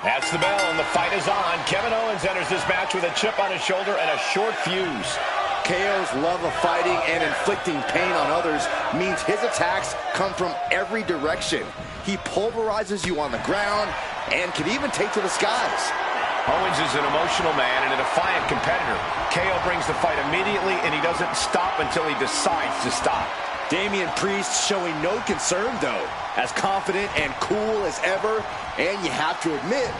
That's the bell, and the fight is on. Kevin Owens enters this match with a chip on his shoulder and a short fuse. KO's love of fighting and inflicting pain on others means his attacks come from every direction. He pulverizes you on the ground and can even take to the skies. Owens is an emotional man and a defiant competitor. KO brings the fight immediately, and he doesn't stop until he decides to stop. Damian Priest showing no concern, though. As confident and cool as ever, and you have to admit,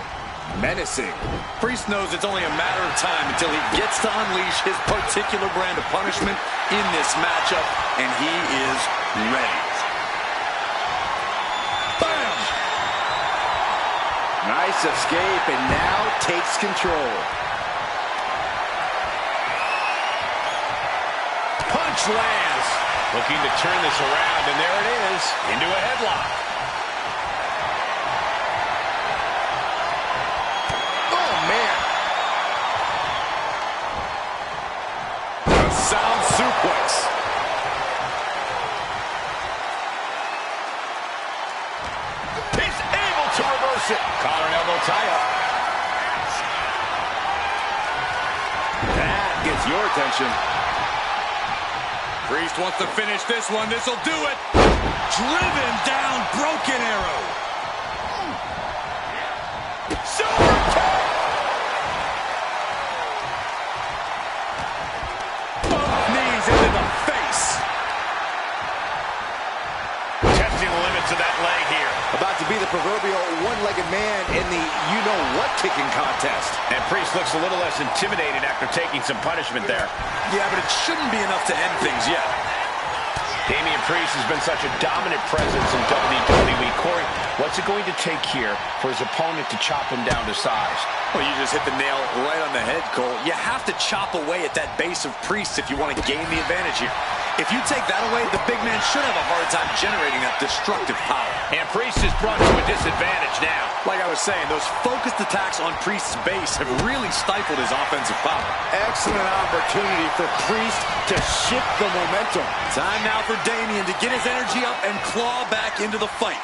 menacing. Priest knows it's only a matter of time until he gets to unleash his particular brand of punishment in this matchup, and he is ready. Bam! Nice escape, and now takes control. Punch lands. Looking to turn this around, and there it is, into a headlock. Oh, man. A sound suplex. He's able to reverse it. Collar and elbow tie-up. That gets your attention. Priest wants to finish this one. This'll do it. Driven down, broken arrow. Super kick. Both knees into the face. Testing the limits of that leg here. About to be the proverbial one-legged man in the you-know-what kicking contest. And Priest looks a little less intimidated after taking some punishment there. Yeah, but it shouldn't be enough to end things yet. Damian Priest has been such a dominant presence in WWE. Corey, what's it going to take here for his opponent to chop him down to size? Well, you just hit the nail right on the head, Cole. You have to chop away at that base of Priest if you want to gain the advantage here. If you take that away, the big man should have a hard time generating that destructive power. And Priest is brought to a disadvantage now. Like I was saying, those focused attacks on Priest's base have really stifled his offensive power. Excellent opportunity for Priest to shift the momentum. Time now for Damian to get his energy up and claw back into the fight.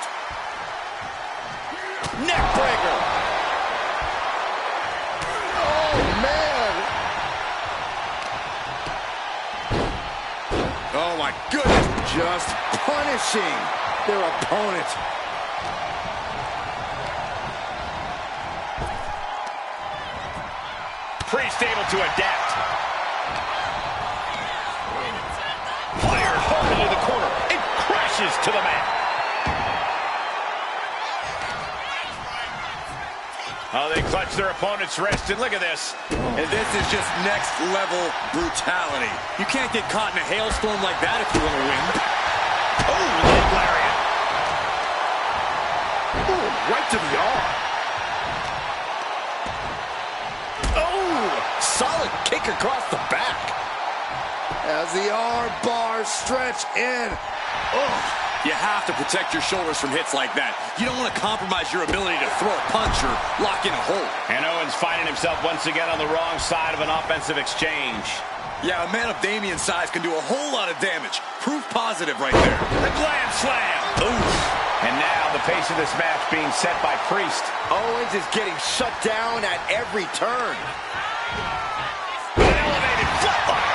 Neckbreaker. Oh, man. Oh, my goodness. Just punishing their opponent. Priest able to adapt. Fired hard into the corner. It crashes to the mat. Oh, they clutch their opponent's wrist, and look at this. And this is just next level brutality. You can't get caught in a hailstorm like that if you want to win. Oh, leg lariat. Ooh, right to the arm. Oh, solid kick across the back. As the arm bars stretch in. Oh. You have to protect your shoulders from hits like that. You don't want to compromise your ability to throw a punch or lock in a hold. And Owens finding himself once again on the wrong side of an offensive exchange. Yeah, a man of Damian's size can do a whole lot of damage. Proof positive right there. The glam slam. Oof. And now the pace of this match being set by Priest. Owens is getting shut down at every turn. An elevated flatline.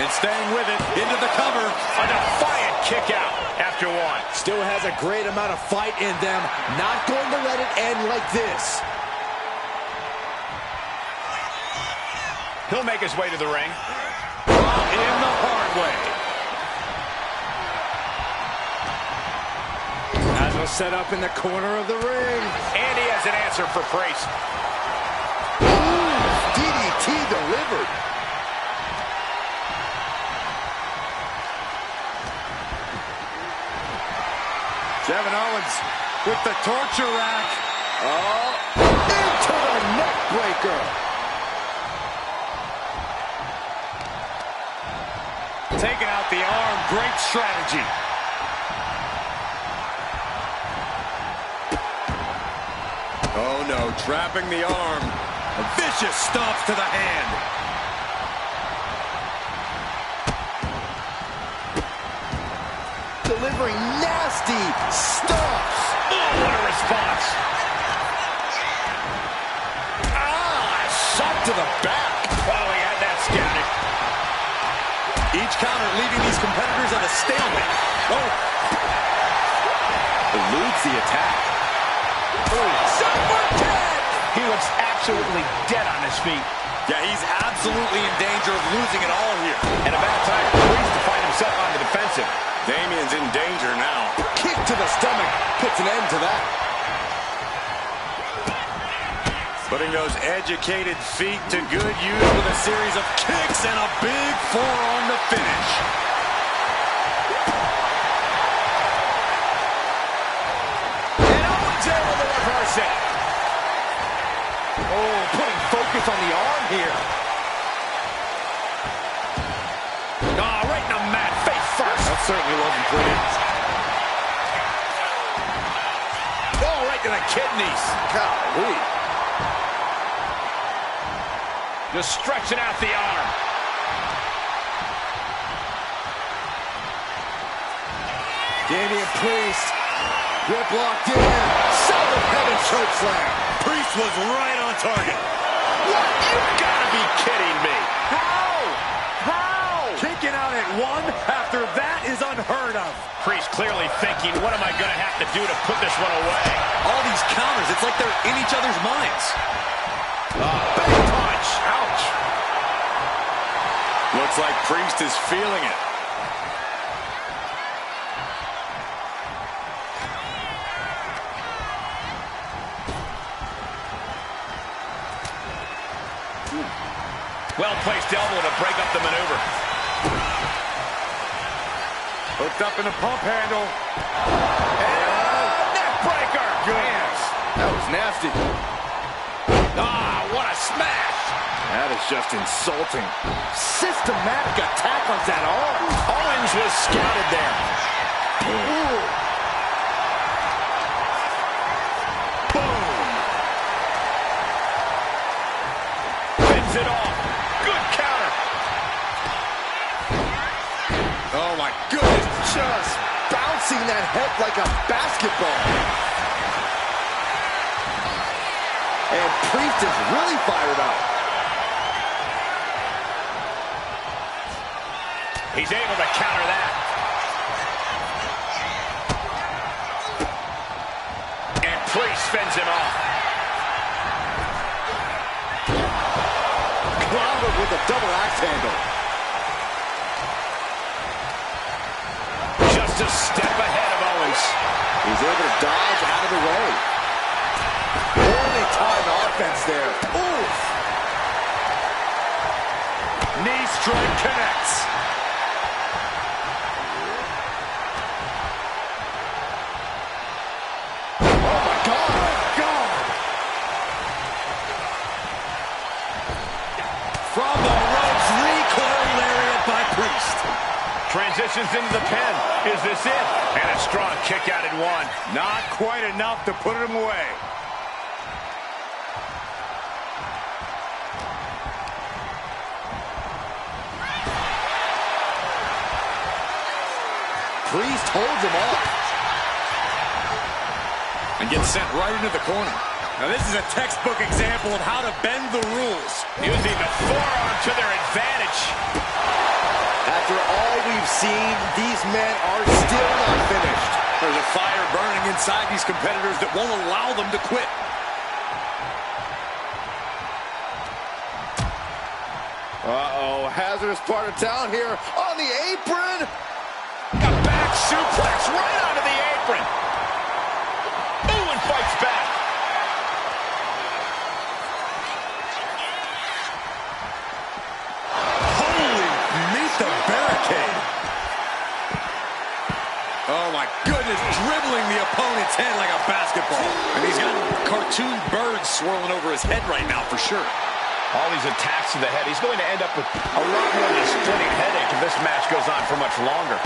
And staying with it, into the cover. A defiant kick out after one. Still has a great amount of fight in them. Not going to let it end like this. He'll make his way to the ring. In the hard way. As we'll set up in the corner of the ring. And he has an answer for Priest. Ooh, DDT delivered. Kevin Owens with the torture rack. Oh, into the neck breaker. Taking out the arm, great strategy. Oh no, trapping the arm. A vicious stomp to the hand. Delivering nasty stomps. Oh, what a response. at a stalemate. Oh. Eludes the attack. Oh, super kick! He looks absolutely dead on his feet. Yeah, he's absolutely in danger of losing it all here. And a bad time for Priest to find himself on the defensive. Damian's in danger now. Kick to the stomach puts an end to that. Putting those educated feet to good use with a series of kicks and a big forearm to finish. And Owens able to reverse it. Oh, putting focus on the arm here. Ah, right in the mat, face first. That certainly wasn't pretty. Oh, right to the kidneys. Golly. Just stretching out the arm. Damian Priest. Grip locked in. Seven heaven choke slam. Priest was right on target. What? You've got to be kidding me. How? Kicking out at one after that is unheard of. Priest clearly thinking, what am I going to have to do to put this one away? All these counters, it's like they're in each other's minds. Big punch. Ouch. Looks like Priest is feeling it. Well-placed elbow to break up the maneuver. Hooked up in the pump handle. And neck breaker. Goodness. That was nasty. Ah, what a smash. That is just insulting. Systematic attack on that arm. Owens was scouted there. Ooh. Boom. Fends it off. Good counter. Oh my goodness. Just bouncing that head like a basketball. And Priest is really fired up. He's able to counter that. And Priest fends him off. Clobbered with a double axe handle. Just a step ahead of Owens. He's able to dodge out of the way. Only time offense there. Oof. Knee strike connects. From the ropes, recoil lariat by Priest. Transitions into the pin. Is this it? And a strong kick out at one. Not quite enough to put him away. Priest holds him off. And gets sent right into the corner. Now this is a textbook example of how to bend the rules. Using the forearm to their advantage. After all we've seen, these men are still not finished. There's a fire burning inside these competitors that won't allow them to quit. Uh-oh, hazardous part of town here on the apron. A back suplex right onto the apron. Owen fights back. Holy, meet the barricade. Oh my goodness, dribbling the opponent's head like a basketball. And he's got cartoon birds swirling over his head right now for sure. All these attacks to the head. He's going to end up with a lot more than a splitting headache if this match goes on for much longer.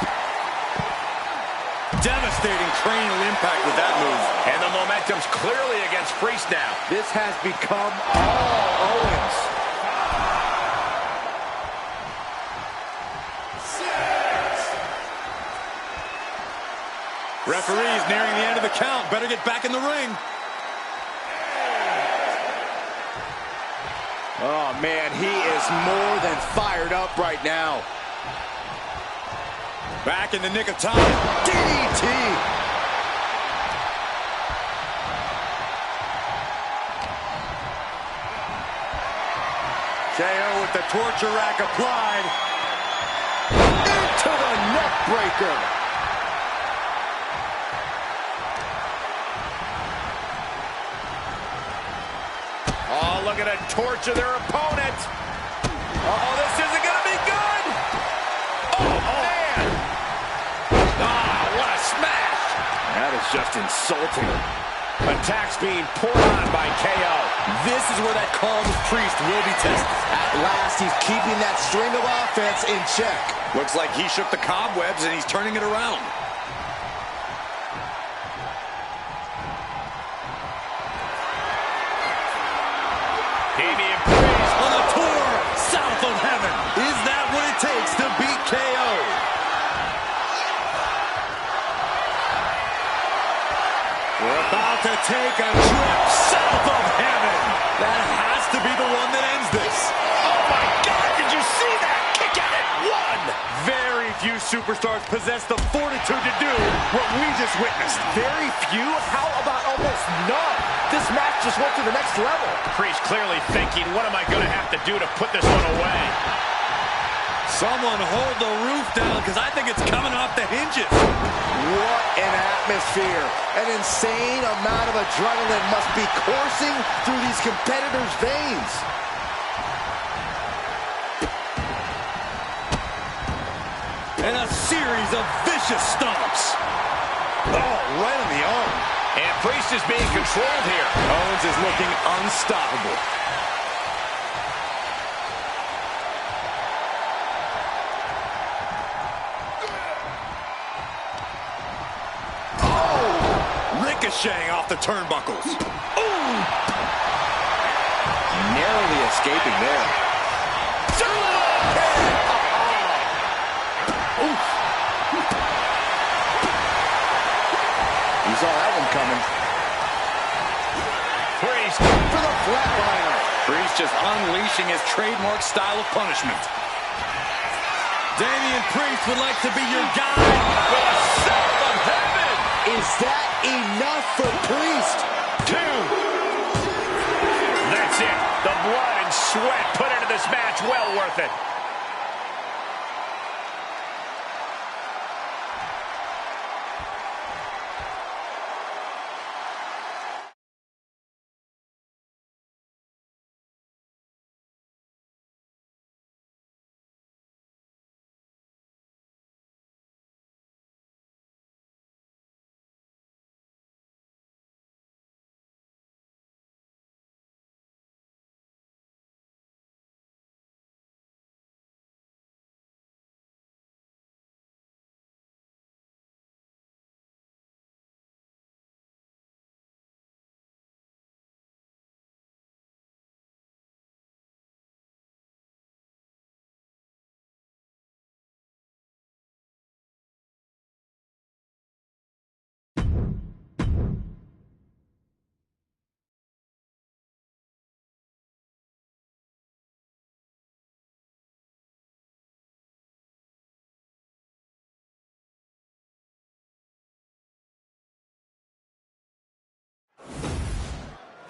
Devastating cranial impact with that move. And the momentum's clearly against Priest now. This has become all Owens. Referee's nearing the end of the count. Better get back in the ring. Oh, man, he is more than fired up right now. Back in the nick of time. DDT. KO with the torture rack applied. Into the neck breaker. Oh, look at it torture their opponent. Uh-oh, this isn't going to be good. Oh, man. Ah, what a smash. That is just insulting. Attacks being poured on by KO. This is where that calm Priest will be tested. At last, he's keeping that string of offense in check. Looks like he shook the cobwebs and he's turning it around. Damian Priest On a tour south of heaven. Is that what it takes to beat KO? We're about to take a trip south of heaven. That has to be the one that ends this. Oh, my God, did you see that? Kick out at one. Very few superstars possess the fortitude to do what we just witnessed. Very few? How about almost none? This match just went to the next level. Priest clearly thinking, what am I going to have to do to put this one away? Someone hold the roof down, because I think it's coming off the hinges. What an atmosphere. An insane amount of adrenaline must be coursing through these competitors' veins. And a series of vicious stomps. Oh, right on the arm. And Priest is being controlled here. Owens is looking unstoppable. Oh! Ricocheting off the turnbuckles. Ooh! Narrowly escaping there. You saw that one coming. Priest For the flatliner. Priest just unleashing his trademark style of punishment. Damian Priest would like to be your guy. with a sound of heaven. Is that enough for Priest? 2. That's it. The blood and sweat put into this match. Well worth it.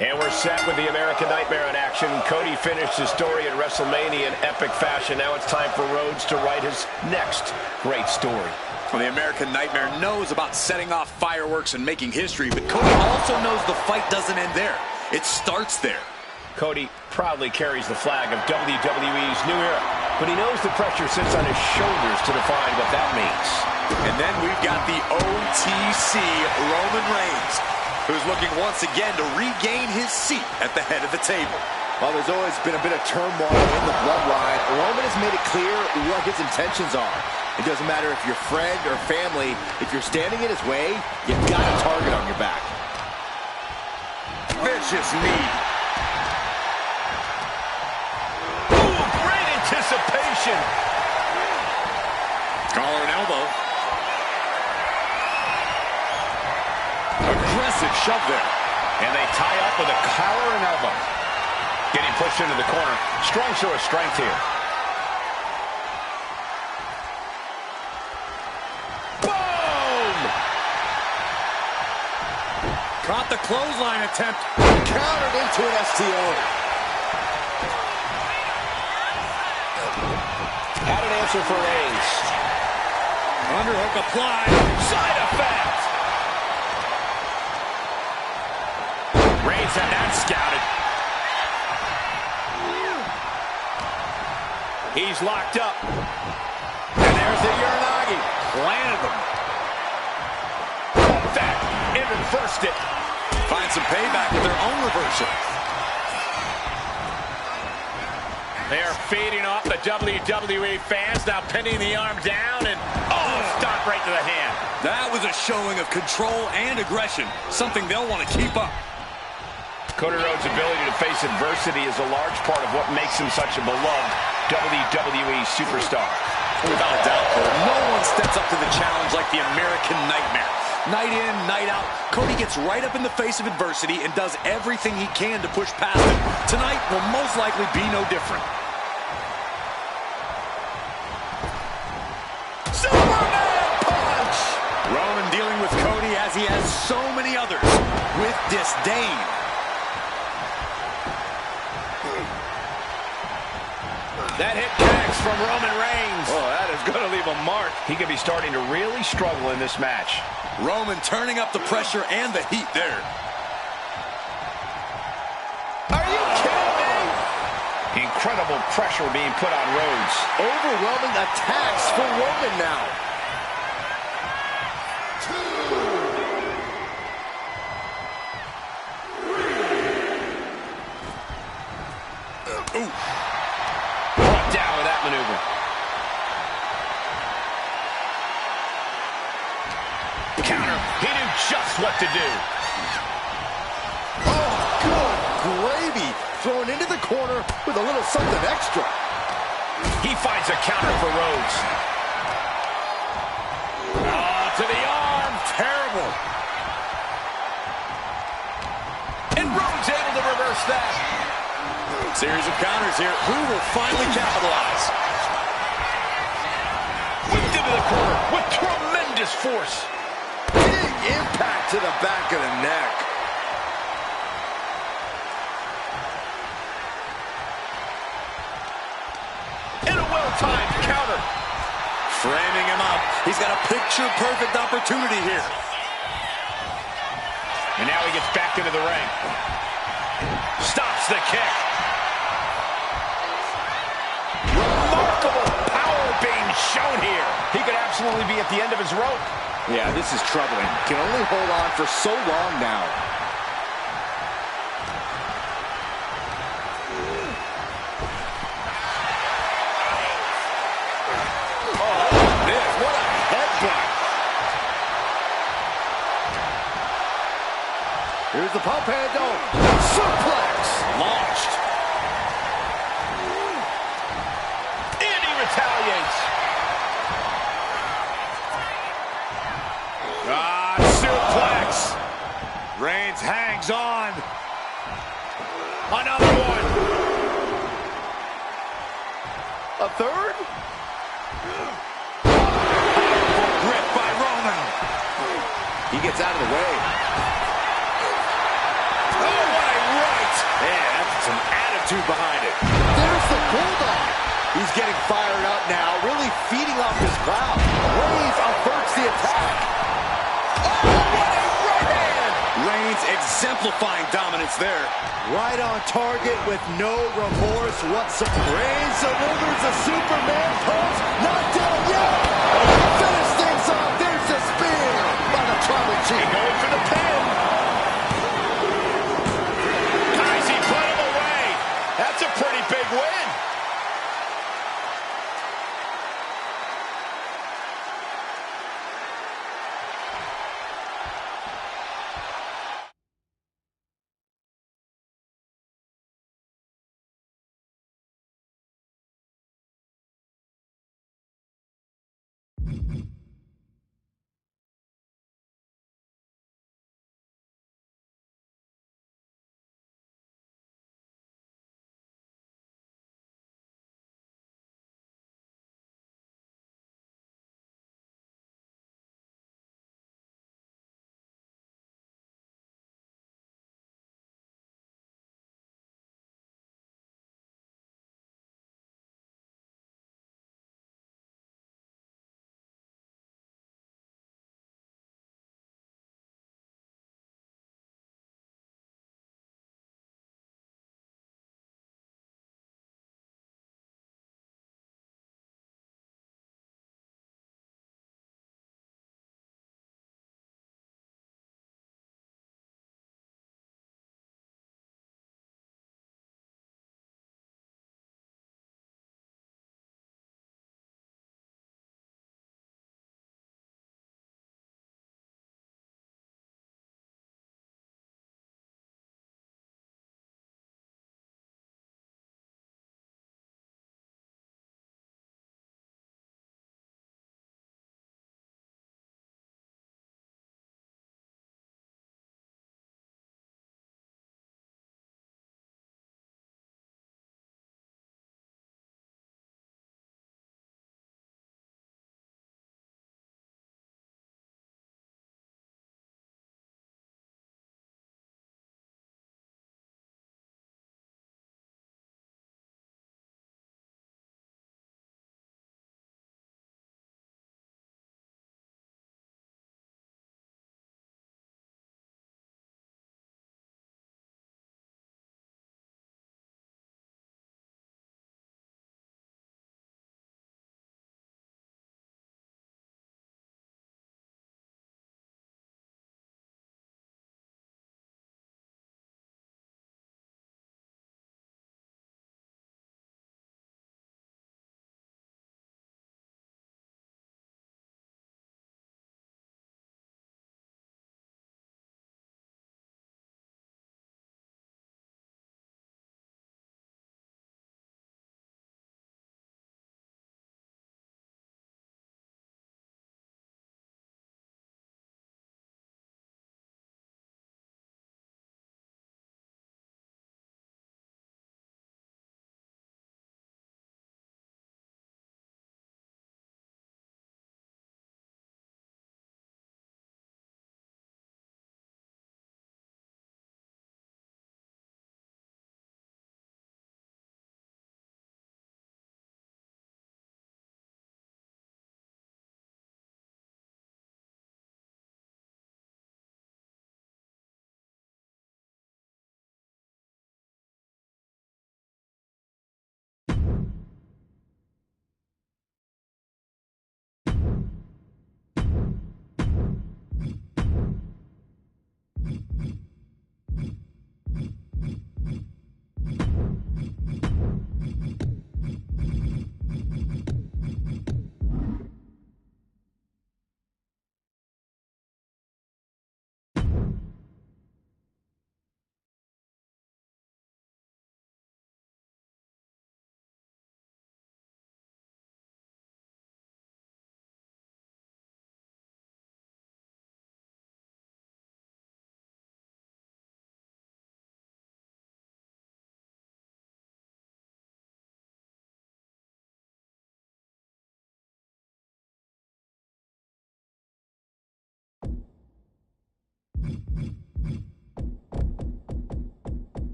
And we're set with the American Nightmare in action. Cody finished his story at WrestleMania in epic fashion. Now it's time for Rhodes to write his next great story. Well, the American Nightmare knows about setting off fireworks and making history, but Cody also knows the fight doesn't end there. It starts there. Cody proudly carries the flag of WWE's new era, but he knows the pressure sits on his shoulders to define what that means. And then we've got the OTC Roman Reigns, who's looking once again to regain his seat at the head of the table. Well, there's always been a bit of turmoil in the bloodline. Roman has made it clear what his intentions are. It doesn't matter if you're friend or family. If you're standing in his way, you've got a target on your back. Vicious knee. Ooh, great anticipation. Collar and elbow. Aggressive shove there. And they tie up with a collar and elbow. Getting pushed into the corner. Strong show of strength here. Caught the clothesline attempt. Countered into an STO. Had an answer for Reigns. Underhook applied. Side effect. Reigns had that scouted. He's locked up. And there's the Uranagi. Landed them. Back and reversed it. Find some payback with their own reversal. They are feeding off the WWE fans, now pinning the arm down and, stop right to the hand. That was a showing of control and aggression, something they'll want to keep up. Cody Rhodes' ability to face adversity is a large part of what makes him such a beloved WWE superstar. Without a doubt, Cole, no one steps up to the challenge like the American Nightmare. Night in, night out, Cody gets right up in the face of adversity and does everything he can to push past it. Tonight will most likely be no different. Superman punch! Roman dealing with Cody as he has so many others, with disdain. That hit connects from Roman Reigns. Oh, that is going to leave a mark. He could be starting to really struggle in this match. Roman turning up the pressure and the heat there. Are you kidding me? Incredible pressure being put on Rhodes. Overwhelming attacks for Roman now. Ooh. Brought down with that maneuver. Counter. He knew just what to do. Oh, good gravy. Thrown into the corner with a little something extra. He finds a counter for Rhodes. Oh, to the arm. Terrible. And Rhodes able to reverse that. Series of counters here. Who will finally capitalize? Whipped into the corner with tremendous force. Big impact to the back of the neck. And a well-timed counter. Framing him up. He's got a picture-perfect opportunity here. And now he gets back into the ring. Stops the kick. Remarkable power being shown here. He could absolutely be at the end of his rope. Yeah, this is troubling. Can only hold on for so long now. What a headbutt. Here's the pump handle. Suplex. Launched. And he retaliates. Suplex. Reigns hangs on. Another one. A third? Powerful grip by Roman. He gets out of the way. Oh, what a right. Man, that's some attitude behind it. There's the bulldog. He's getting fired up now, really feeding off his crowd. Reigns averts the attack. Oh, what a right hand! Reigns exemplifying dominance there. Right on target with no remorse whatsoever. Reigns delivers a Superman punch. Not down yet. Finish things off. There's the spear by the tribal chief. Going for the pin. Guys, he put him away. That's a pretty big win.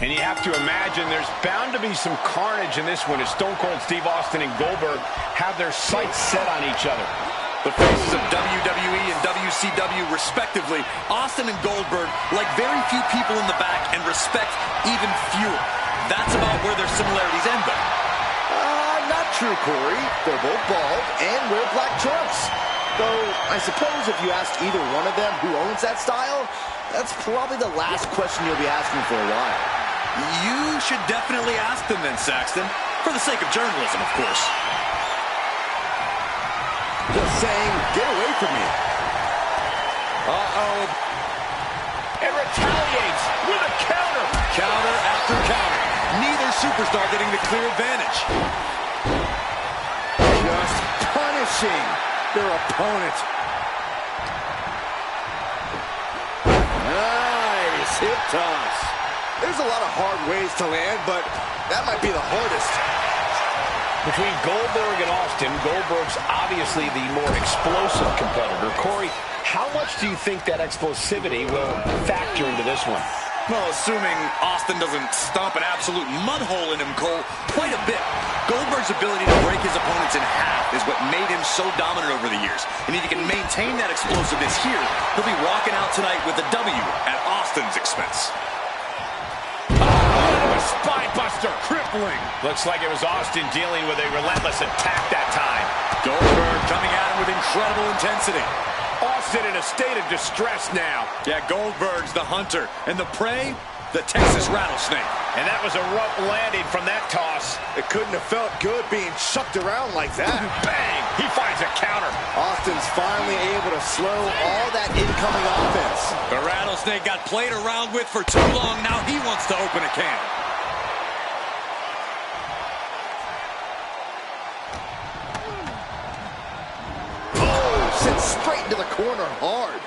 And you have to imagine there's bound to be some carnage in this one as Stone Cold Steve Austin and Goldberg have their sights set on each other. The faces of WWE and WCW, respectively, Austin and Goldberg like very few people in the back and respect even fewer. That's about where their similarities end, though. Not true, Corey. They're both bald and wear black trunks. Though, I suppose if you asked either one of them who owns that style, that's probably the last question you'll be asking for a while. You should definitely ask them then, Saxton. For the sake of journalism, of course. Just saying, get away from me. Uh-oh. And retaliates with a counter. Counter after counter. Neither superstar getting the clear advantage. Just punishing their opponent. Nice hip toss. There's a lot of hard ways to land, but that might be the hardest. Between Goldberg and Austin, Goldberg's obviously the more explosive competitor. Corey, how much do you think that explosivity will factor into this one? Well, assuming Austin doesn't stomp an absolute mud hole in him, Cole, quite a bit. Goldberg's ability to break his opponents in half is what made him so dominant over the years. And if he can maintain that explosiveness here, he'll be walking out tonight with a W at Austin's expense. Spine buster, crippling. Looks like it was Austin dealing with a relentless attack that time. Goldberg coming at him with incredible intensity. Austin in a state of distress now. Yeah, Goldberg's the hunter, and the prey, the Texas rattlesnake. And that was a rough landing from that toss. It couldn't have felt good being chucked around like that. Bang! He finds a counter. Austin's finally able to slow all that incoming offense. The rattlesnake got played around with for too long. Now he wants to open a can. Sent straight into the corner hard.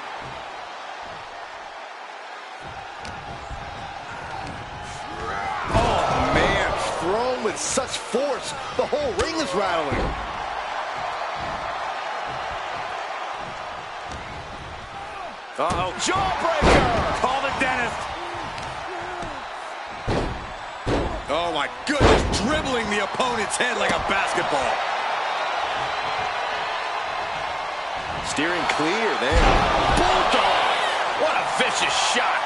Oh, man. Thrown with such force, the whole ring is rattling. Uh-oh. Jawbreaker! Call the dentist. Oh, my goodness. Dribbling the opponent's head like a basketball. Steering clear there. Bulldog! What a vicious shot.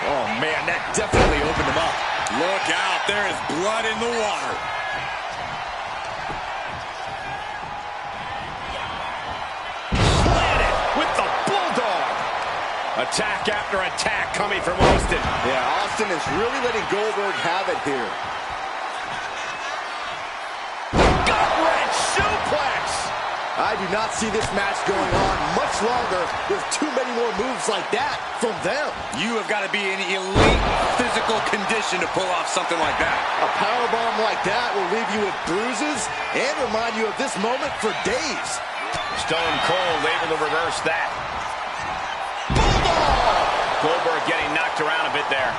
Oh, man, that definitely opened him up. Look out. There is blood in the water. Planted with the Bulldog. Attack after attack coming from Austin. Yeah, Austin is really letting Goldberg have it here. Gut-wrench suplex. I do not see this match going on much longer with too many more moves like that from them. You have got to be in elite physical condition to pull off something like that. A powerbomb like that will leave you with bruises and remind you of this moment for days. Stone Cold able to reverse that. Bulldog! Goldberg getting knocked around a bit there.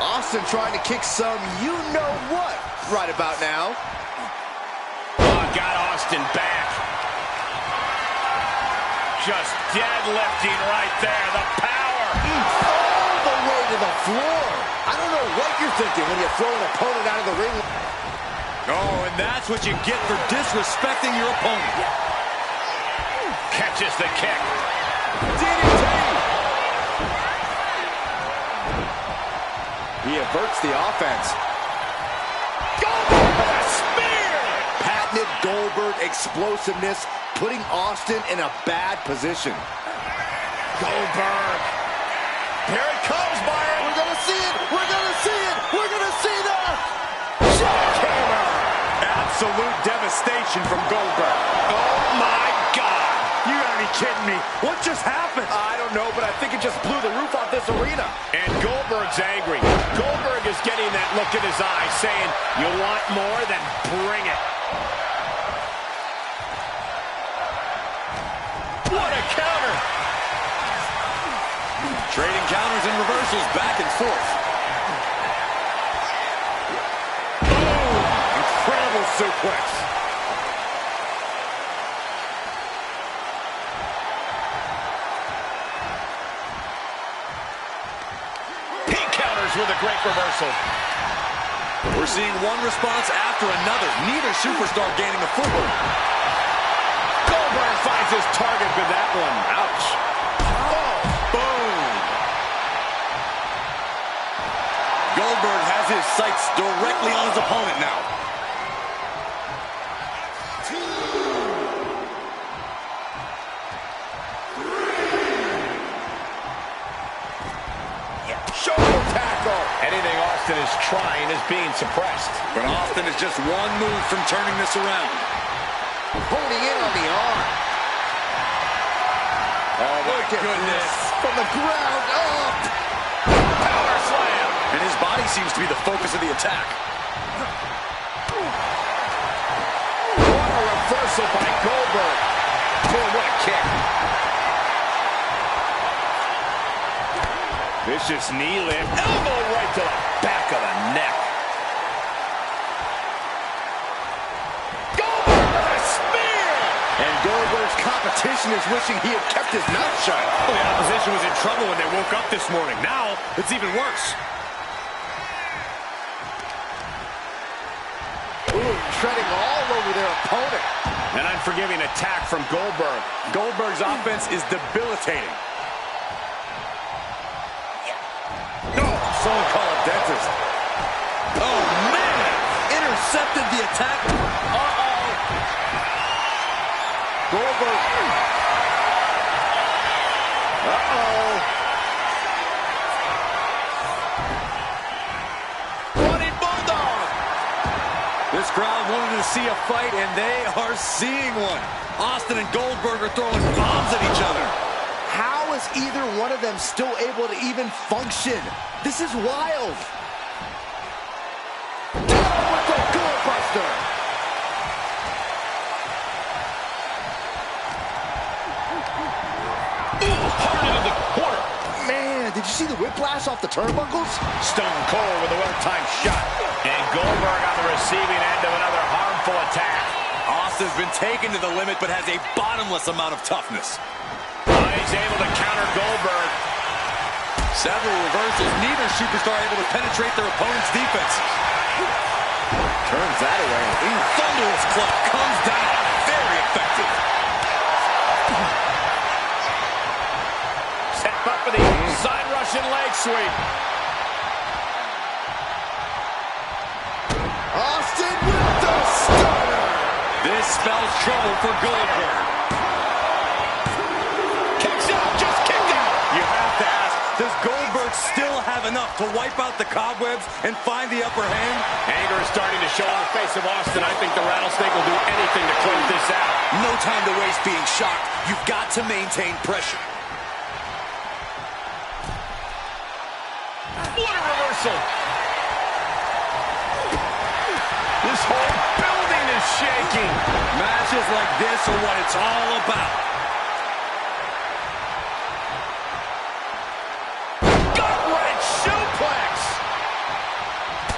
Austin trying to kick some you-know-what right about now. Oh, got Austin back. Just deadlifting right there. The power. All the way to the floor. I don't know what you're thinking when you throw an opponent out of the ring. Oh, and that's what you get for disrespecting your opponent. Catches the kick. DDT. He averts the offense. Goldberg with a spear. Patented Goldberg explosiveness, putting Austin in a bad position. Goldberg. Here it comes, Byron. We're going to see it. We're going to see it. We're going to see the jackhammer. Absolute devastation from Goldberg. Oh, my God. You gotta be kidding me. What just happened? I don't know, but I think it just blew the roof off this arena. And Goldberg's angry. Goldberg is getting that look in his eye saying, you want more, then bring it. What a counter! Trading counters and reversals back and forth. Boom! Incredible suplex. He counters with a great reversal. We're seeing one response after another. Neither superstar gaining a foothold. Goldberg finds his target with that one. Ouch. Oh, boom. Goldberg has his sights directly on his opponent now. Shoulder tackle. Anything Austin is trying is being suppressed. But Austin is just one move from turning this around. Holding in on the arm. Oh, my goodness. From the ground up. Power slam. And his body seems to be the focus of the attack. What a reversal by Goldberg. Boy, what a kick. Vicious knee lift. Elbow right to the back of the neck. Goldberg with a spear. And Goldberg's competition is wishing he had kept his mouth shut. Well, the opposition was in trouble when they woke up this morning. Now, it's even worse. Ooh, treading all over their opponent. An unforgiving attack from Goldberg. Goldberg's offense is debilitating. Someone call a dentist. Oh, man! Intercepted the attack. Uh-oh. Goldberg. Uh-oh. Running Bulldog. This crowd wanted to see a fight, and they are seeing one. Austin and Goldberg are throwing bombs at each other. How is either one of them still able to even function? This is wild. Down with the doorbuster. Hard into the corner. Man, did you see the whiplash off the turnbuckles? Stone Cold with a well-timed shot. And Goldberg on the receiving end of another harmful attack. Austin's been taken to the limit, but has a bottomless amount of toughness. He's able to counter Goldberg. Several reversals, neither superstar able to penetrate their opponent's defense. Turns that away. Thunderous club comes down. Very effective. Set up for the side Russian leg sweep. Austin with the stunner. This spells trouble for Goldberg. Kicks out, just kicked out. You have to ask, does Goldberg still have enough to wipe out the cobwebs and find the upper hand? Anger is starting to show on the face of Austin. I think the Rattlesnake will do anything to close this out. No time to waste being shocked. You've got to maintain pressure. What a reversal. This whole building is shaking. Matches like this are what it's all about. Gut-wrench suplex.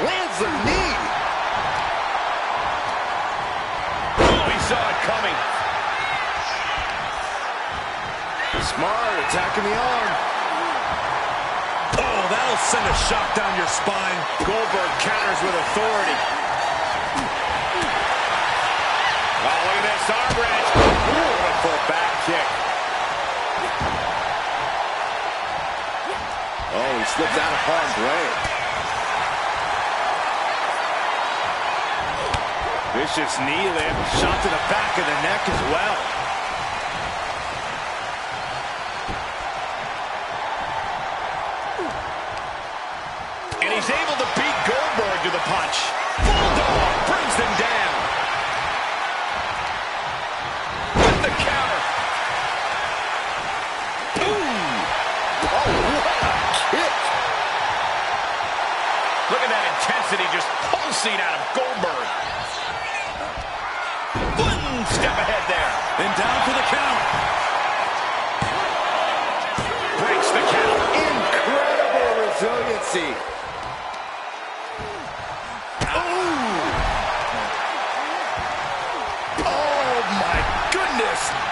Lands the knee. Oh, he saw it coming. Smart, attacking the arm. Oh, that'll send a shock down your spine. Goldberg counters with authority. Oh, look at this arm wrench. Beautiful back kick. Oh, he slipped out of harm's way. Vicious knee lift. Shot to the back of the neck as well. And he's able to beat Goldberg to the punch. Bulldog brings them down. With the counter. Boom. Oh, what a kick. Look at that intensity just pulsing out of Goldberg. step ahead there. And down for the count. Breaks the count. Incredible resiliency.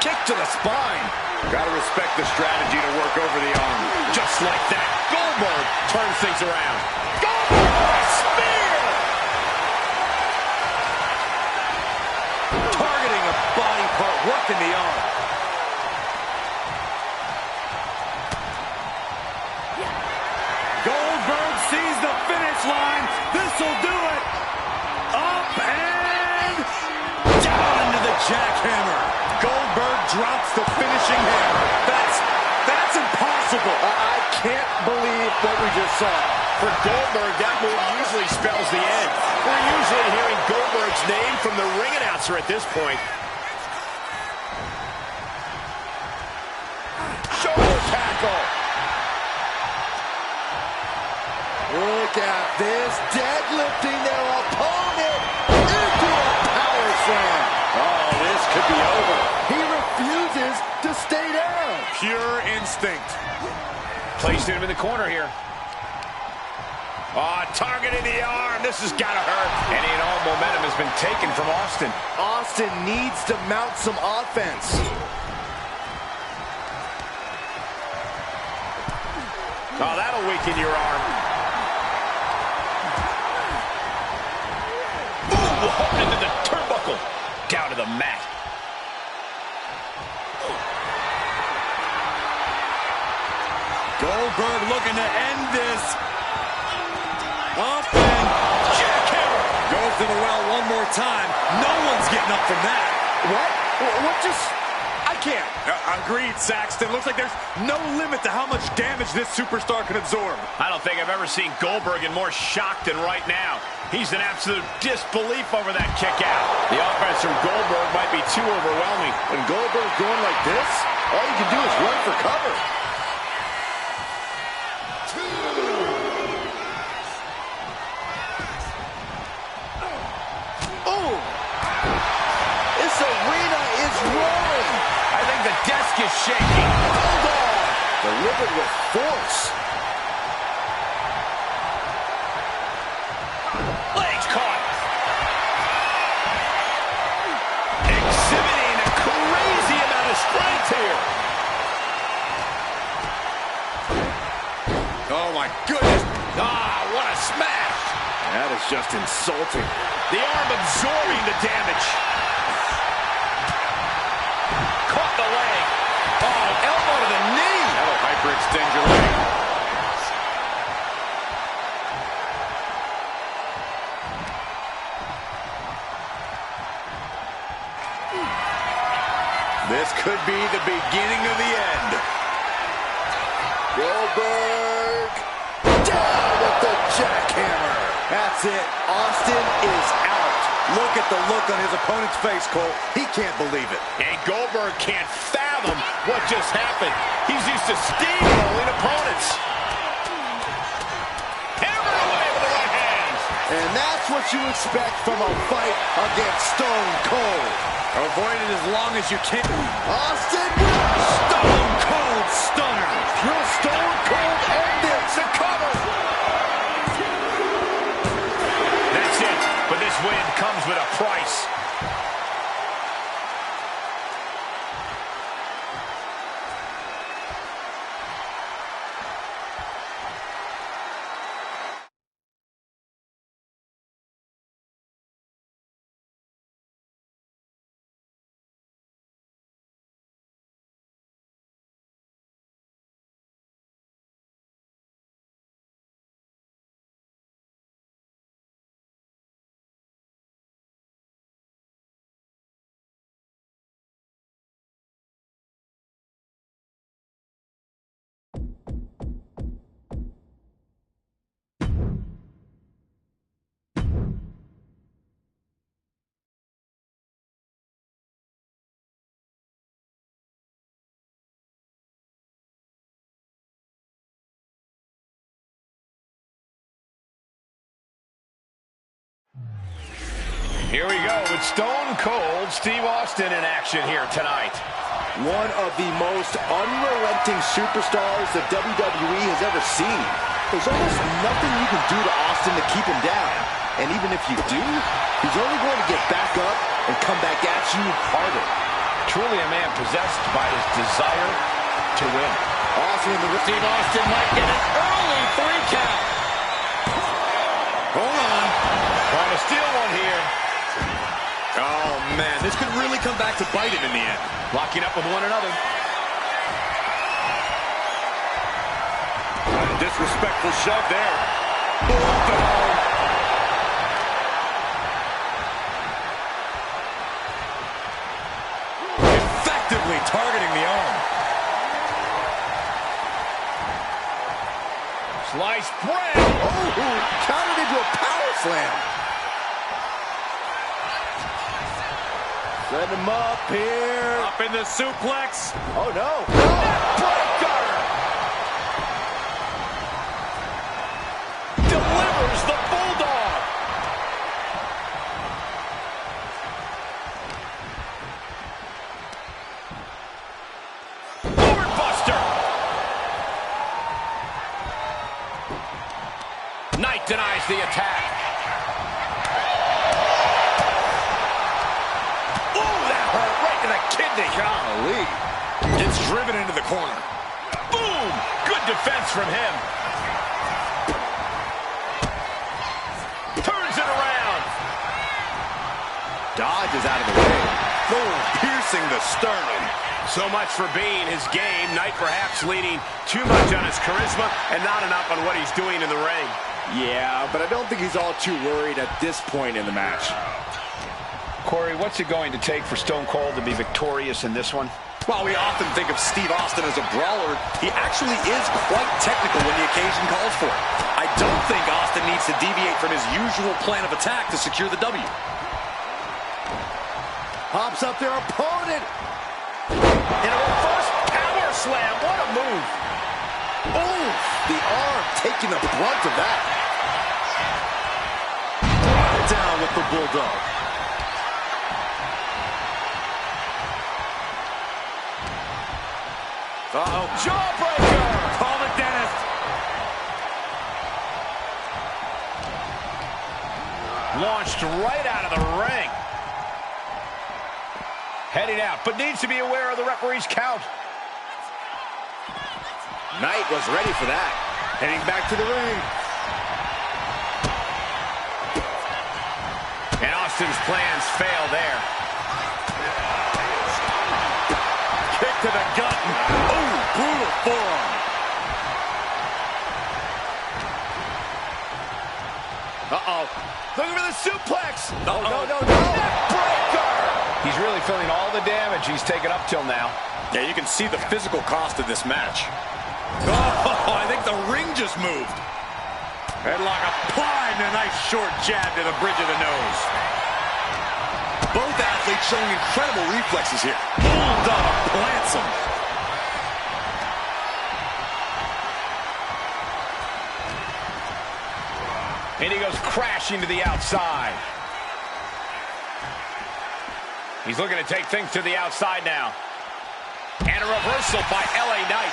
Kick to the spine. Gotta respect the strategy to work over the arm. Just like that, Goldberg turns things around. Goldberg, spear! Targeting a body part, working the arm. Goldberg sees the finish line. This'll do it. Up and down into the jackhammer. Goldberg drops the finishing hammer. That's impossible. I can't believe what we just saw. For Goldberg, that move usually spells the end. We're usually hearing Goldberg's name from the ring announcer at this point. Shoulder tackle. Look at this, deadlifting their opponent into a power slam. Oh, this could be over. He refuses to stay down. Pure instinct. Placed him in the corner here. Oh, targeting the arm. This has got to hurt. Any and all momentum has been taken from Austin. Austin needs to mount some offense. Oh, that'll weaken your arm. Ooh, into the turnbuckle. Down to the mat. Goldberg looking to end this. Up and jackhammer. Goes to the well one more time. No one's getting up from that. What? What just... I can't. Agreed, Saxton. Looks like there's no limit to how much damage this superstar can absorb. I don't think I've ever seen Goldberg in more shock than right now. He's in absolute disbelief over that kick out. The offense from Goldberg might be too overwhelming. When Goldberg's going like this, all you can do is run for cover. Oh! This arena is rolling. I think the desk is shaking. Hold on. Delivered with force. Legs caught. Exhibiting a crazy amount of strength here. Oh, my goodness. Ah, what a smash. That is just insulting. The arm absorbing the damage. Caught the leg. Oh, elbow to the knee. That'll hyperextend your leg. This could be the beginning of the end. Goldberg down with the jackhammer. That's it. Austin is out. Look at the look on his opponent's face, Cole. He can't believe it. And Goldberg can't fathom what just happened. He's used to steamrolling opponents. Hammered away with the right hand. And that's what you expect from a fight against Stone Cold. Avoid it as long as you can. Austin will Stone Cold Stunner. Will Stone Cold end it? The cover. That's it. But this win comes with a price. Here we go with Stone Cold Steve Austin in action here tonight. One of the most unrelenting superstars the WWE has ever seen. There's almost nothing you can do to Austin to keep him down. And even if you do, he's only going to get back up and come back at you harder. Truly a man possessed by his desire to win. Austin in the Steve Austin might get an early 3 count. Hold on. Trying to steal one here. Oh, man, this could really come back to bite him in the end. Locking up with one another. Disrespectful shove there. Bulldog. Effectively targeting the arm. Sliced bread. Oh, countered into a power slam. Set him up here. Up in the suplex. Oh, no. Breaker. Delivers the Bulldog. Lord Buster. Knight denies the attack. Kidney. Golly. Gets driven into the corner. Boom! Good defense from him. Turns it around. Dodges out of the way. Boom! Piercing the sternum. So much for being his game. Knight perhaps leaning too much on his charisma and not enough on what he's doing in the ring. Yeah, but I don't think he's all too worried at this point in the match. Corey, what's it going to take for Stone Cold to be victorious in this one? While we often think of Steve Austin as a brawler, he actually is quite technical when the occasion calls for it. I don't think Austin needs to deviate from his usual plan of attack to secure the W. Pops up their opponent. In a reverse power slam. What a move. Oh, the arm taking the brunt of that. Down with the Bulldog. Uh-oh. Jawbreaker. Call the dentist. Launched right out of the ring. Heading out, but needs to be aware of the referee's count. Knight was ready for that. Heading back to the ring. And Austin's plans fail there. Kick to the gut. Oh, brutal forearm. Uh-oh. Looking for the suplex. No. Neckbreaker. He's really feeling all the damage he's taken up till now. Yeah, you can see the physical cost of this match. Oh, I think the ring just moved. Headlock applied and a nice short jab to the bridge of the nose. Both athletes showing incredible reflexes here. Bulldog plants him. And he goes crashing to the outside. He's looking to take things to the outside now. And a reversal by LA Knight.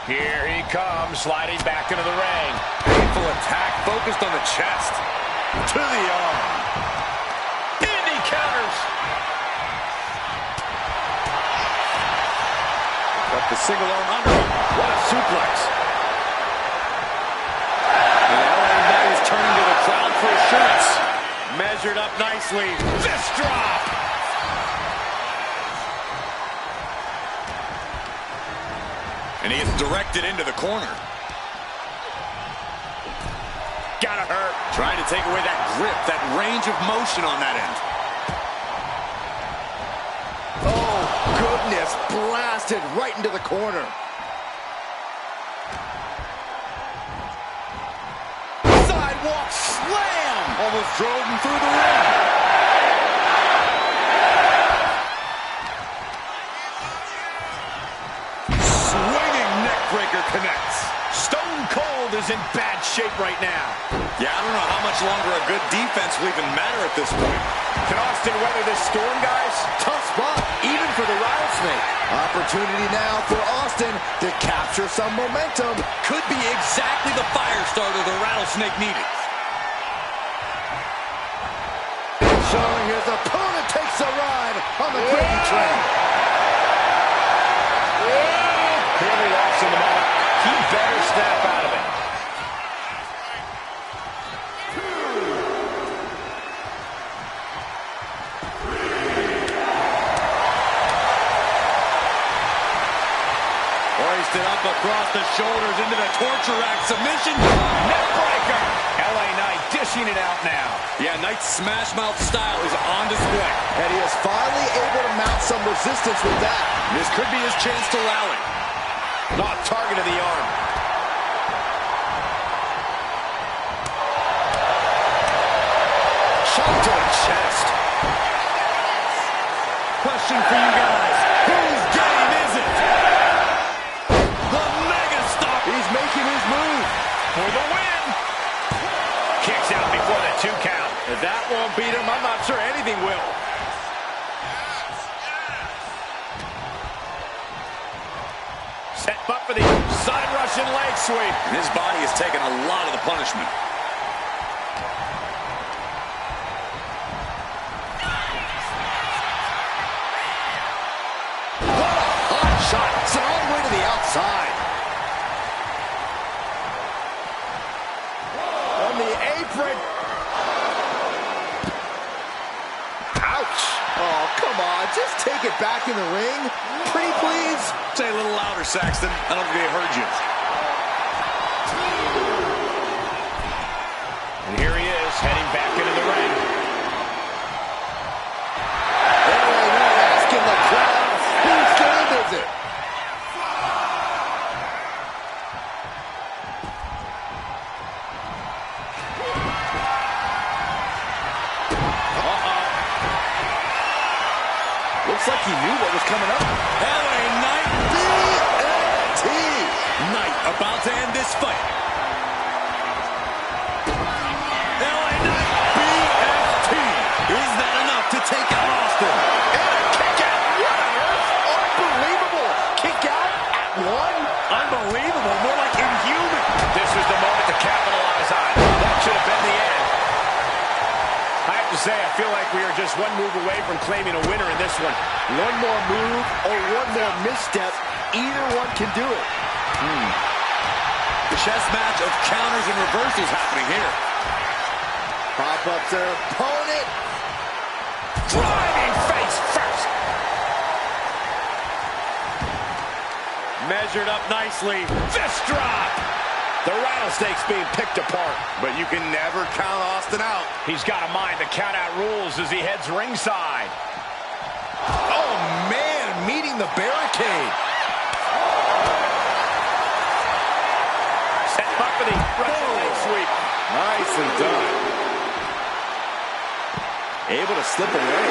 Here he comes, sliding back into the ring. Painful attack focused on the chest. To the arm. And he counters. Got the single arm under him. What a suplex. And LA Knight is turning to the crowd for assurance. Measured up nicely. Fist drop. And he is directed into the corner. Gotta hurt. Trying to take away that grip, that range of motion on that end. Oh, goodness. Blasted right into the corner. Sidewalk slam. Almost drove him through the ring. Swinging neckbreaker connects. Stone Cold is in bad shape right now. Yeah, I don't know how much longer a good defense will even matter at this point. Can Austin weather this storm, guys? Tough spot, even for the Rattlesnake. Opportunity now for Austin to capture some momentum. Could be exactly the fire starter the Rattlesnake needed. Showing his opponent takes a ride on the gravy train. Clearly lost in the moment. He better snap out of it. Hoisted up across the shoulders into the torture rack submission. Neck breaker. LA Knight dishing it out now. Yeah, Knight's smash mouth style is on display. And he is finally able to mount some resistance with that. This could be his chance to rally. Not target of the arm. Shot to the chest. Question for you guys. Whose game is it? The Mega Star. He's making his move. For the win. Kicks out before the 2 count. If that won't beat him, I'm not sure anything will. Set up for the side Russian leg sweep. And his body has taken a lot of the punishment. What a hot shot. It's all the way to the outside. On the apron. Ouch. Oh, come on. Just take it back in the ring. Pretty please. Say a little louder, Saxton. I don't think they heard you. And here he is, heading back into the ring. Everyone asking the crowd, whose game is it? Looks like he knew what was coming up. LA Knight. DNT. Knight about to end this fight. LA Knight. BFT. Is that enough to take out Austin? And a kick out. What on earth? Unbelievable. Kick out at 1. Unbelievable. More like inhuman. This was the moment to capitalize on. That should have been the end. I have to say, I feel like we are just one move away from claiming a winner in this one. One more move or one more misstep, either one can do it. Chess match of counters and reversals happening here. Pop up their opponent. Driving face first. Measured up nicely. Fist drop. The Rattlesnake's being picked apart. But you can never count Austin out. He's got to mind the count-out rules as he heads ringside. Oh, man, meeting the barricade. Set up for the Russian leg sweep. Nicely done. Able to slip away.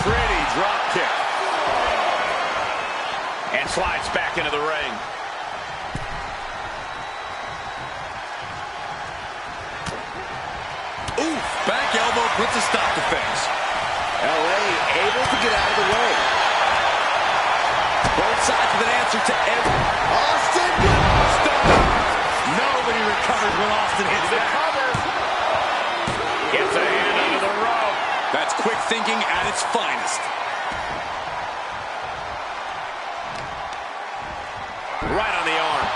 Pretty drop kick. And slides back into the ring. Oof, back elbow puts a stop to things. LA able to get out of the way. Both sides with an answer to every. Austin. Stop. Nobody recovers when Austin hits The that. cover. Gets a hand under the rope. That's quick thinking at its finest. Right on the arm.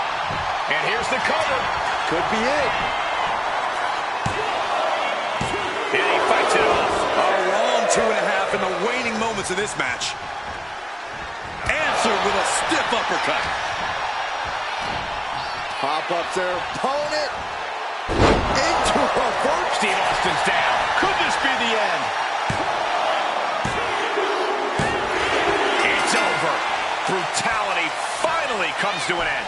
And here's the cover. Could be it. And he fights it off. A long 2.5 in the waning moments of this match. Answered with a stiff uppercut. Pop up their opponent. Into a reverse. Steve Austin's down. Could this be the end? It's over. Brutality finally comes to an end.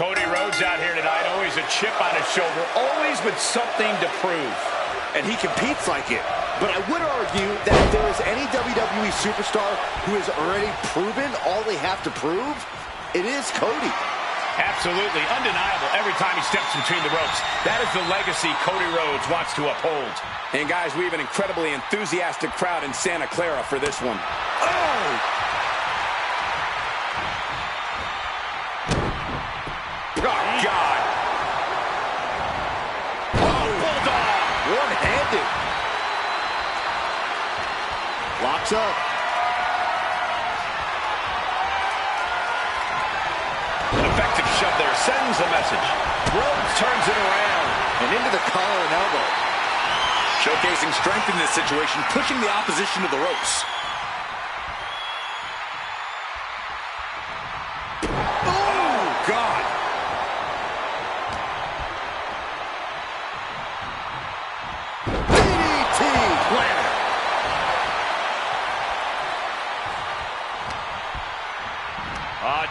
Cody Rhodes out here tonight, always a chip on his shoulder, always with something to prove. And he competes like it. But I would argue that if there is any WWE superstar who has already proven all they have to prove, it is Cody. Absolutely, undeniable every time he steps between the ropes. That is the legacy Cody Rhodes wants to uphold. And guys, we have an incredibly enthusiastic crowd in Santa Clara for this one. Oh! Oh, God. Oh, bulldog. One-handed. Locks up. An effective shove there sends a message. Rhodes turns it around. And into the collar and elbow. Showcasing strength in this situation, pushing the opposition to the ropes. Oh, God. DDT! Planner.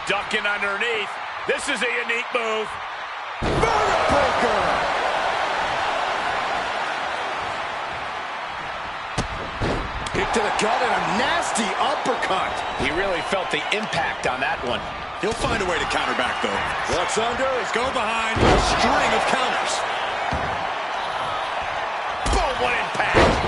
Ducking underneath. This is a unique move. Breaker! Kick to the gut and a nasty uppercut. He really felt the impact on that one. He'll find a way to counter back, though. Looks under. Go behind. A string of counters. Boom, what impact.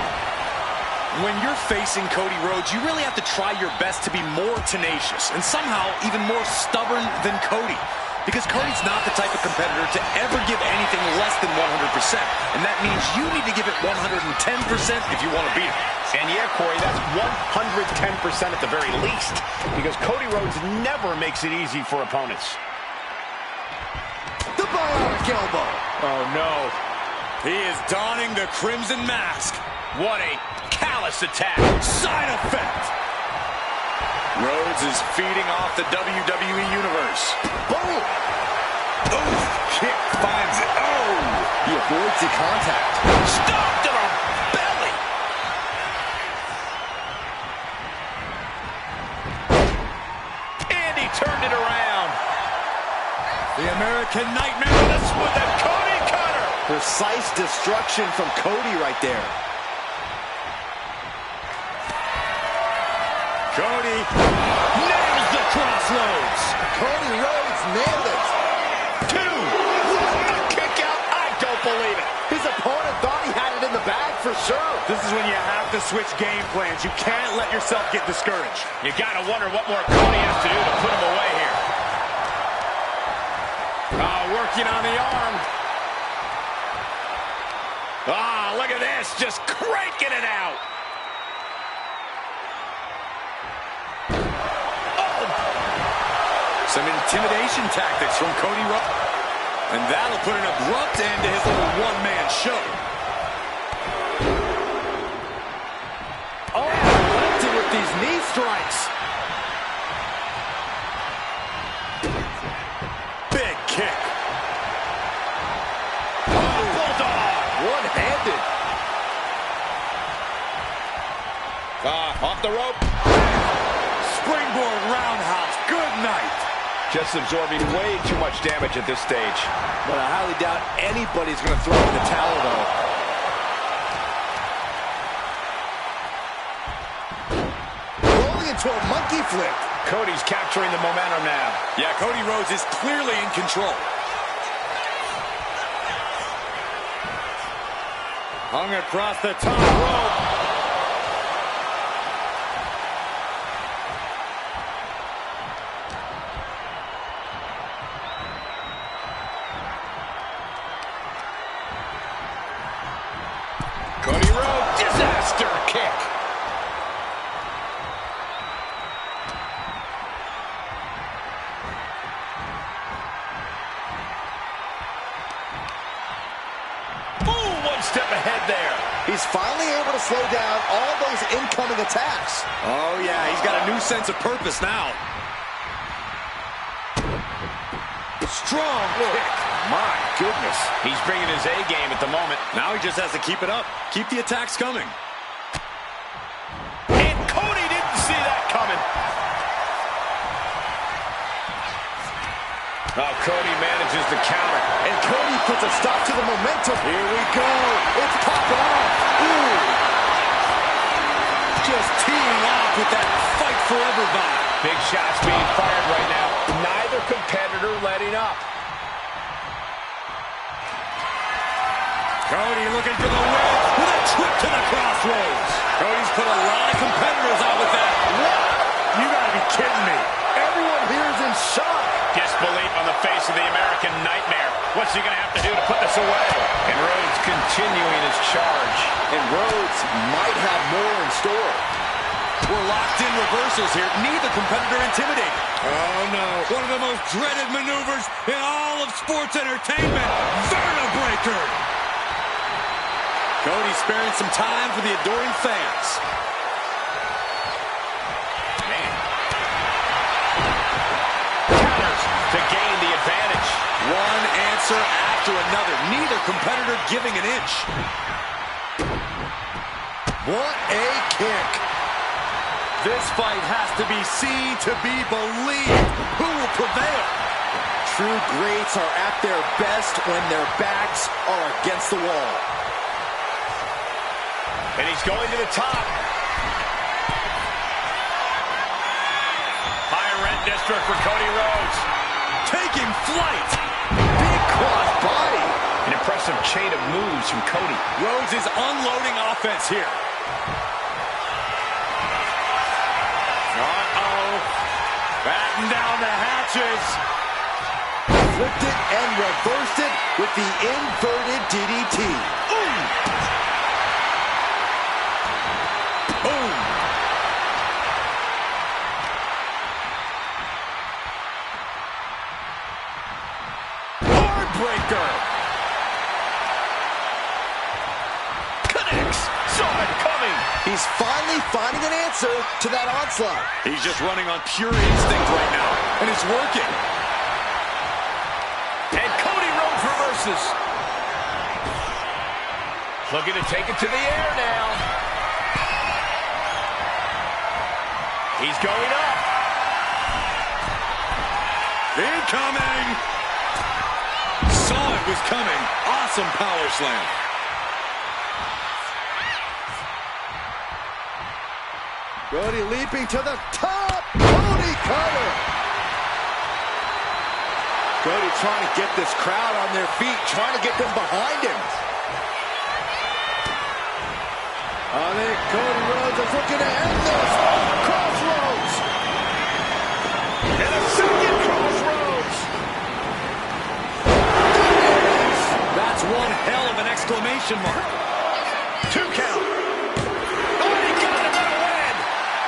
When you're facing Cody Rhodes, you really have to try your best to be more tenacious and somehow even more stubborn than Cody. Because Cody's not the type of competitor to ever give anything less than 100%. And that means you need to give it 110% if you want to beat him. And yeah, Corey, that's 110% at the very least. Because Cody Rhodes never makes it easy for opponents. The bionic elbow. Oh, no. He is donning the crimson mask. What a callous attack. Side effect. Rhodes is feeding off the WWE Universe. Boom! Oh, kick finds it. Oh! He avoids the contact. Stop to the belly. And he turned it around. The American Nightmare. This with a Cody cutter. Precise destruction from Cody right there. Cody nails the crossroads. Cody Rhodes nailed it. 2. A kick out. I don't believe it. His opponent thought he had it in the bag for sure. This is when you have to switch game plans. You can't let yourself get discouraged. You gotta wonder what more Cody has to do to put him away here. Working on the arm. Look at this. Just cranking it out. Some intimidation tactics from Cody Rhodes. And that'll put an abrupt end to his little one-man show. Oh, lifted with these knee strikes. Big kick. Oh, bulldog. One-handed. Off the rope. Springboard roundhouse. Good night. Just absorbing way too much damage at this stage. But I highly doubt anybody's going to throw in the towel, though. Rolling into a monkey flip. Cody's capturing the momentum now. Yeah, Cody Rhodes is clearly in control. Hung across the top rope. Cody Rhodes, disaster kick. Ooh, one step ahead there. He's finally able to slow down all those incoming attacks. Oh, yeah, he's got a new sense of purpose now. Strong kick. My goodness. He's bringing his A game at the moment. Now he just has to keep it up. Keep the attacks coming. And Cody didn't see that coming. Oh, Cody manages to counter. And Cody puts a stop to the momentum. Here we go. It's popping off. Ooh. Just teeing off with that fight forever vibe. Big shots being fired right now. Neither competitor letting up. Cody looking for the win with a trip to the crossroads. Cody's put a lot of competitors out with that. What? You gotta be kidding me. Everyone here is in shock. Disbelief on the face of the American Nightmare. What's he going to have to do to put this away? And Rhodes continuing his charge. And Rhodes might have more in store. We're locked in reversals here. Neither competitor intimidated. Oh, no. One of the most dreaded maneuvers in all of sports entertainment. Vertebreaker. Cody sparing some time for the adoring fans. To gain the advantage. One answer after another. Neither competitor giving an inch. What a kick. This fight has to be seen to be believed. Who will prevail? True greats are at their best when their backs are against the wall. And he's going to the top. High rent district for Cody Rhodes. Taking flight. Big cross body. An impressive chain of moves from Cody. Rhodes is unloading offense here. Uh-oh. Batten down the hatches. Flipped it and reversed it with the inverted DDT. Boom. Breaker. Connects. Saw it coming. He's finally finding an answer to that onslaught. He's just running on pure instinct right now, and it's working. And Cody Rhodes reverses. Looking to take it to the air now. He's going up. Incoming. Saw it was coming. Awesome power slam. Cody leaping to the top. Cody cutter. Cody trying to get this crowd on their feet, trying to get them behind him. I think Cody Rhodes is looking to end this. Crossroads. And a second crossroads. That's one hell of an exclamation mark. 2 count. Oh, he got him in a win.